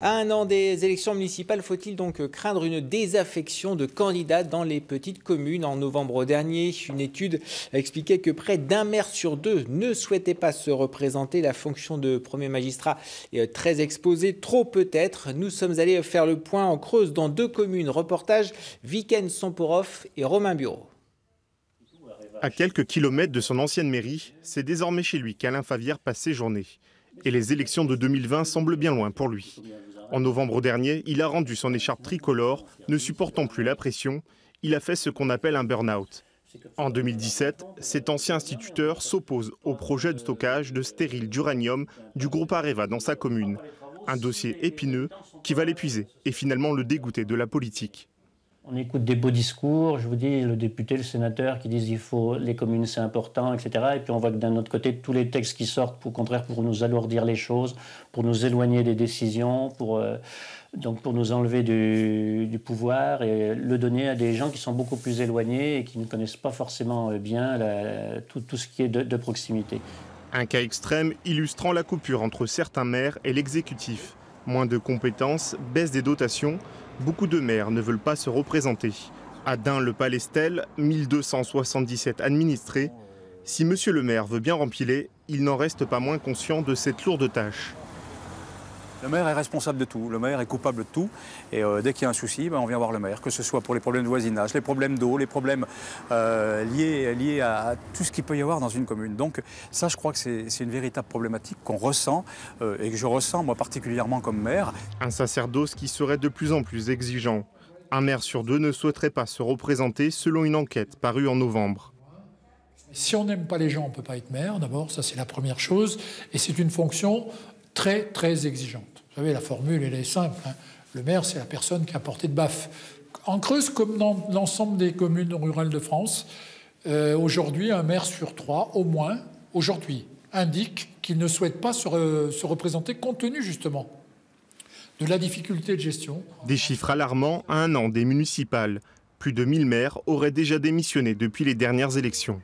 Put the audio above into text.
À un an des élections municipales, faut-il donc craindre une désaffection de candidats dans les petites communes? En novembre dernier, une étude expliquait que près d'un maire sur deux ne souhaitait pas se représenter. La fonction de premier magistrat est très exposée, trop peut-être. Nous sommes allés faire le point en Creuse dans deux communes. Reportage Viken Somporov et Romain Bureau. À quelques kilomètres de son ancienne mairie, c'est désormais chez lui qu'Alain Favière passe ses journées. Et les élections de 2020 semblent bien loin pour lui. En novembre dernier, il a rendu son écharpe tricolore, ne supportant plus la pression. Il a fait ce qu'on appelle un burn-out. En 2017, cet ancien instituteur s'oppose au projet de stockage de stérile d'uranium du groupe Areva dans sa commune. Un dossier épineux qui va l'épuiser et finalement le dégoûter de la politique. On écoute des beaux discours, je vous dis, le député, le sénateur qui disent il faut les communes c'est important, etc. Et puis on voit que d'un autre côté, tous les textes qui sortent, au contraire, pour nous alourdir les choses, pour nous éloigner des décisions, pour nous enlever du pouvoir et le donner à des gens qui sont beaucoup plus éloignés et qui ne connaissent pas forcément bien tout ce qui est de proximité. Un cas extrême illustrant la coupure entre certains maires et l'exécutif. Moins de compétences, baisse des dotations. Beaucoup de maires ne veulent pas se représenter. À Dun-le-Palestel, 1277 administrés. Si monsieur le maire veut bien rempiler, il n'en reste pas moins conscient de cette lourde tâche. Le maire est responsable de tout, le maire est coupable de tout. Et dès qu'il y a un souci, on vient voir le maire, que ce soit pour les problèmes de voisinage, les problèmes d'eau, les problèmes liés à tout ce qu'il peut y avoir dans une commune. Donc ça, je crois que c'est une véritable problématique qu'on ressent et que je ressens moi particulièrement comme maire. Un sacerdoce qui serait de plus en plus exigeant. Un maire sur deux ne souhaiterait pas se représenter selon une enquête parue en novembre. Si on n'aime pas les gens, on ne peut pas être maire, d'abord, ça c'est la première chose. Et c'est une fonction très, très exigeante. Vous savez, la formule, elle est simple. Le maire, c'est la personne qui a porté de baffe. En Creuse, comme dans l'ensemble des communes rurales de France, aujourd'hui, un maire sur trois, au moins, aujourd'hui, indique qu'il ne souhaite pas se représenter compte tenu, justement, de la difficulté de gestion. Des chiffres alarmants à un an des municipales. Plus de 1000 maires auraient déjà démissionné depuis les dernières élections.